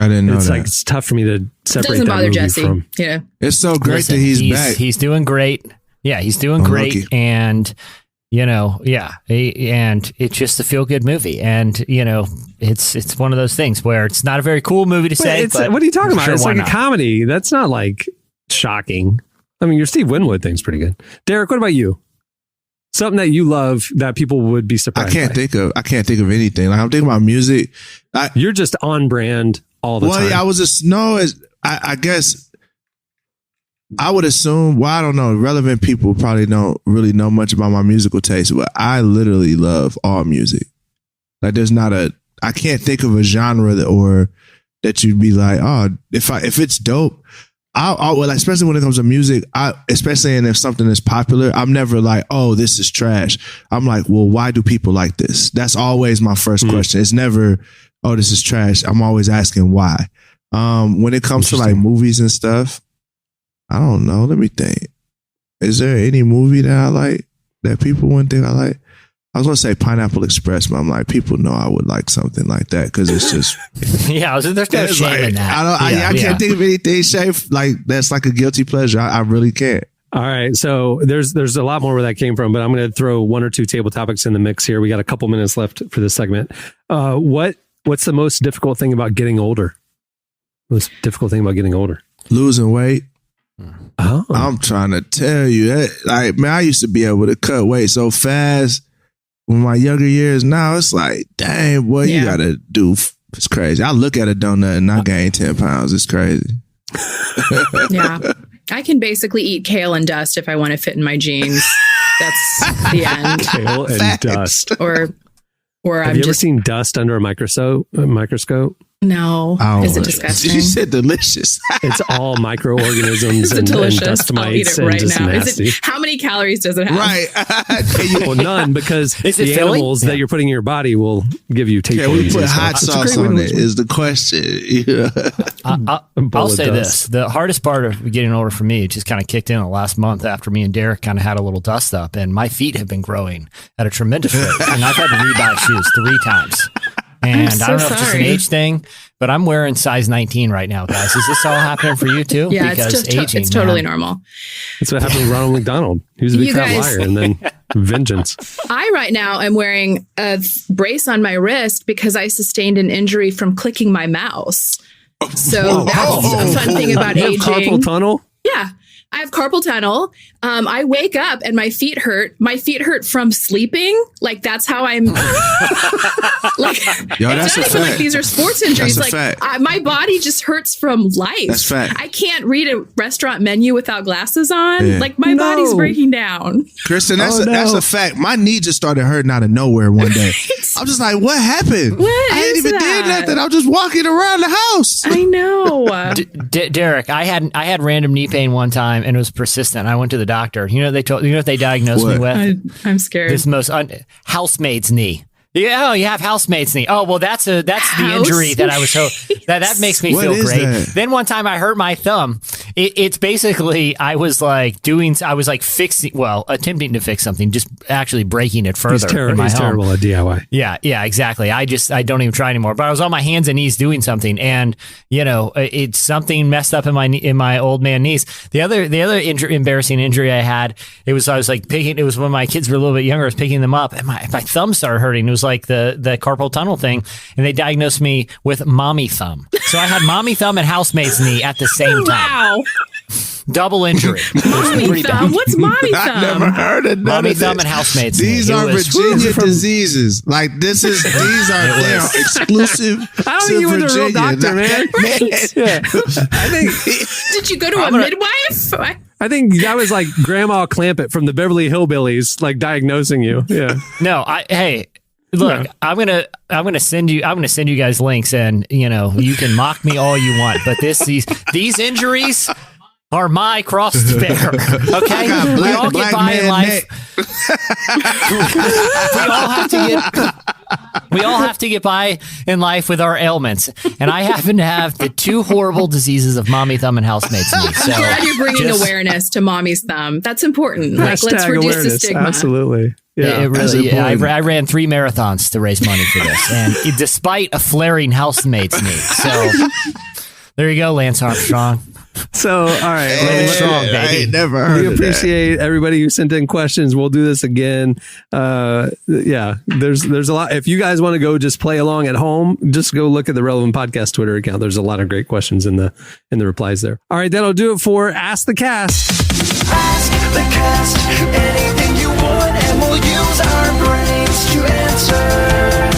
I didn't know it's that. Like, it's tough for me to separate Doesn't that bother movie Jesse. from. Yeah. It's so great Listen, that he's back. He's doing great. Yeah, he's doing great. Lucky. And, and it's just a feel good movie. And, it's one of those things where it's not a very cool movie to say. But what are you talking about? sure, It's why like not? a comedy. That's not like shocking. I mean, your Steve Winwood thing's pretty good. Derek, what about you? Something that you love that people would be surprised. I can't think of anything. Like, I'm thinking about music. You're just on brand all the time. Well, I guess I would assume. Well, I don't know. Relevant people probably don't really know much about my musical taste, but I literally love all music. Like, I can't think of a genre that you'd be like, oh, if it's dope. Well, especially when it comes to music, especially if something is popular, I'm never like, oh, this is trash. I'm like, well, why do people like this? That's always my first question. It's never, oh, this is trash. I'm always asking why. When it comes to like movies and stuff, I don't know. Let me think. Is there any movie that I like that people wouldn't think I like? I was going to say Pineapple Express, but I'm like, people know I would like something like that because it's just... there's no shame in that. I can't think of anything safe like that's like a guilty pleasure. I really can't. All right. So there's a lot more where that came from, but I'm going to throw one or two table topics in the mix here. We got a couple minutes left for this segment. What's the most difficult thing about getting older? Most difficult thing about getting older? Losing weight. Oh. I'm trying to tell you that. Like, man, I used to be able to cut weight so fast in my younger years. Now it's like, dang, boy, you gotta do. It's crazy. I look at a donut and I gain 10 pounds. It's crazy. Yeah. I can basically eat kale and dust if I want to fit in my jeans. That's the end. Kale and dust. Or Have you ever seen dust under a microscope? No. Is it disgusting? You said delicious. It's all microorganisms and dust I'll eat mites it and right just now. nasty. How many calories does it have? Right. Well, none, because Is it the filling? animals that you're putting in your body will give you taste. Can we put hot sauce on it is the question. I'll say this. The hardest part of getting older for me, it just kind of kicked in the last month after me and Derek kind of had a little dust up, and my feet have been growing at a tremendous rate. And I've had to rebuy shoes 3 times. And I don't know if it's just an age thing, but I'm wearing size 19 right now, guys. Is this all happening for you too? Yeah, because it's just aging, it's totally man. normal. That's what happened to Ronald McDonald. He was a big You fat guys- liar, and then vengeance. I right now am wearing a brace on my wrist because I sustained an injury from clicking my mouse. So that's a fun thing about You have aging. carpal tunnel? Yeah. I have carpal tunnel. I wake up and my feet hurt. My feet hurt from sleeping. Like, that's how I'm. Like, Yo, it's that's a not even like fact. these are sports injuries. That's a Like, fact. my body just hurts from life. That's fact. I can't read a restaurant menu without glasses on. Yeah. Like, my body's breaking down. Kristen, that's Oh, that's no. a fact. My knee just started hurting out of nowhere one day. I'm just like, what happened? What I ain't is even that? did nothing. I'm just walking around the house. I know. Derek, I had random knee pain one time, and it was persistent. I went to the doctor. You know what they diagnosed me with? I'm scared. This housemaid's knee. Yeah, you have housemaid's knee. Oh, well, that's the injury that I was that makes me What feel is great. that? Then one time I hurt my thumb. It's basically I was attempting to fix something, just actually breaking it further. He's in my home. terrible at DIY. Yeah, exactly. I don't even try anymore. But I was on my hands and knees doing something, and it's something messed up in my old man knees. The other embarrassing injury I had, it was when my kids were a little bit younger. I was picking them up, and my thumb started hurting. It was like the carpal tunnel thing, and they diagnosed me with mommy thumb. So I had mommy thumb and housemaid's knee at the same time. Wow. double injury. Mommy thumb? What's mommy thumb? I never heard of none Mommy of thumb this. and housemates. These are Virginia diseases. Like these are they are exclusive. I don't to think you were the real Virginia. doctor, man. Yeah. I think Did you go to a midwife? I think that was like Grandma Clampett from the Beverly Hillbillies, like diagnosing you. Yeah. No, hey, look, I'm gonna send you guys links, and you can mock me all you want, but these injuries are my cross to bear. Okay, we all get by in life. we all have to get by in life with our ailments, and I happen to have the two horrible diseases of mommy thumb and housemates knee. So I'm glad you're bringing awareness to mommy's thumb. That's important. Like, let's Hashtag reduce awareness. the stigma. Absolutely. Yeah, it really. Yeah, I ran 3 marathons to raise money for this, and despite a flaring housemate's knee. So there you go, Lance Armstrong. So, all right. Hey, strong, baby. I ain't never heard We of appreciate everybody who sent in questions. We'll do this again. Yeah, there's a lot. If you guys want to go just play along at home, just go look at the Relevant Podcast Twitter account. There's a lot of great questions in the replies there. All right, that'll do it for Ask the Cast. Ask the cast anything you want, and we'll use our brains to answer.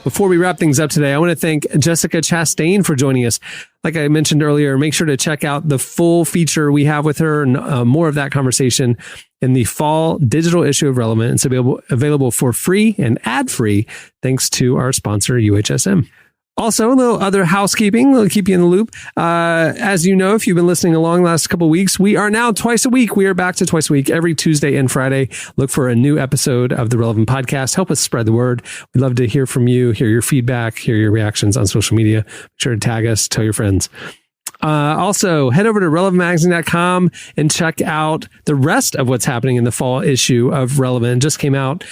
Before we wrap things up today, I want to thank Jessica Chastain for joining us. Like I mentioned earlier, make sure to check out the full feature we have with her and more of that conversation in the fall digital issue of Relevant. It's available for free and ad-free thanks to our sponsor, UHSM. Also, a little other housekeeping. We'll keep you in the loop. As you know, if you've been listening along the last couple of weeks, we are now twice a week. We are back to twice a week, every Tuesday and Friday. Look for a new episode of the Relevant Podcast. Help us spread the word. We'd love to hear from you, hear your feedback, hear your reactions on social media. Make sure to tag us, tell your friends. Also, head over to relevantmagazine.com and check out the rest of what's happening in the fall issue of Relevant. It just came out.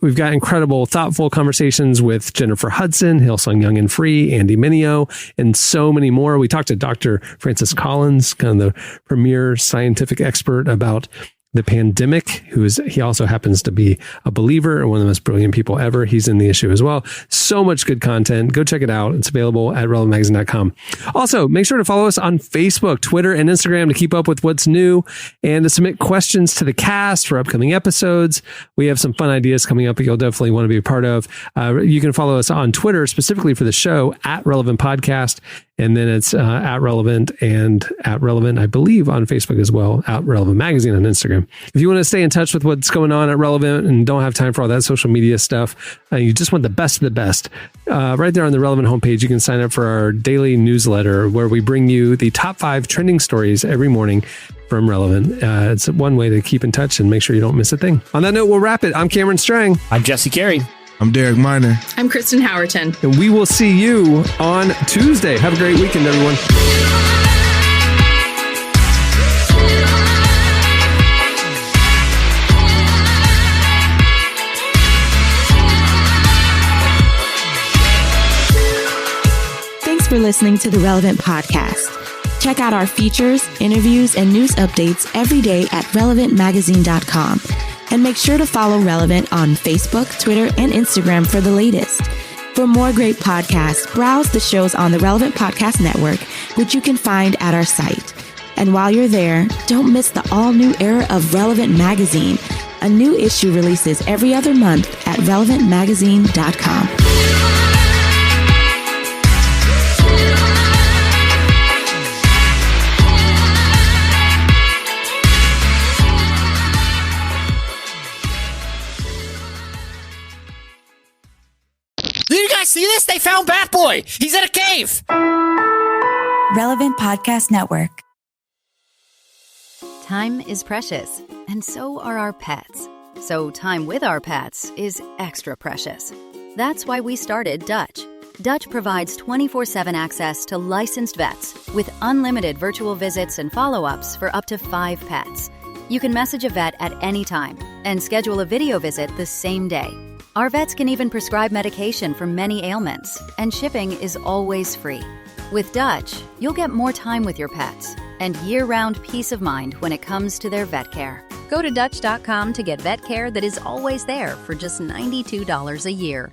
We've got incredible, thoughtful conversations with Jennifer Hudson, Hillsong Young and Free, Andy Mineo, and so many more. We talked to Dr. Francis Collins, kind of the premier scientific expert about the pandemic, he also happens to be a believer and one of the most brilliant people ever. He's in the issue as well. So much good content. Go check it out. It's available at relevantmagazine.com. Also, make sure to follow us on Facebook, Twitter, and Instagram to keep up with what's new and to submit questions to the cast for upcoming episodes. We have some fun ideas coming up that you'll definitely want to be a part of. You can follow us on Twitter specifically for the show at Relevant Podcast. And then it's at Relevant and at Relevant, I believe, on Facebook as well, at Relevant Magazine on Instagram. If you want to stay in touch with what's going on at Relevant and don't have time for all that social media stuff, you just want the best of the best, right there on the Relevant homepage, you can sign up for our daily newsletter where we bring you the top 5 trending stories every morning from Relevant. It's one way to keep in touch and make sure you don't miss a thing. On that note, we'll wrap it. I'm Cameron Strang. I'm Jesse Carey. I'm Derek Miner. I'm Kristen Howerton. And we will see you on Tuesday. Have a great weekend, everyone. Thanks for listening to the Relevant Podcast. Check out our features, interviews, and news updates every day at relevantmagazine.com. And make sure to follow Relevant on Facebook, Twitter, and Instagram for the latest. For more great podcasts, browse the shows on the Relevant Podcast Network, which you can find at our site. And while you're there, don't miss the all-new era of Relevant Magazine. A new issue releases every other month at relevantmagazine.com. Did you guys see this? They found Bat Boy. He's in a cave. Relevant Podcast Network. Time is precious, and so are our pets. So time with our pets is extra precious. That's why we started Dutch. Dutch provides 24/7 access to licensed vets with unlimited virtual visits and follow-ups for up to 5 pets. You can message a vet at any time and schedule a video visit the same day. Our vets can even prescribe medication for many ailments, and shipping is always free. With Dutch, you'll get more time with your pets and year-round peace of mind when it comes to their vet care. Go to Dutch.com to get vet care that is always there for just $92 a year.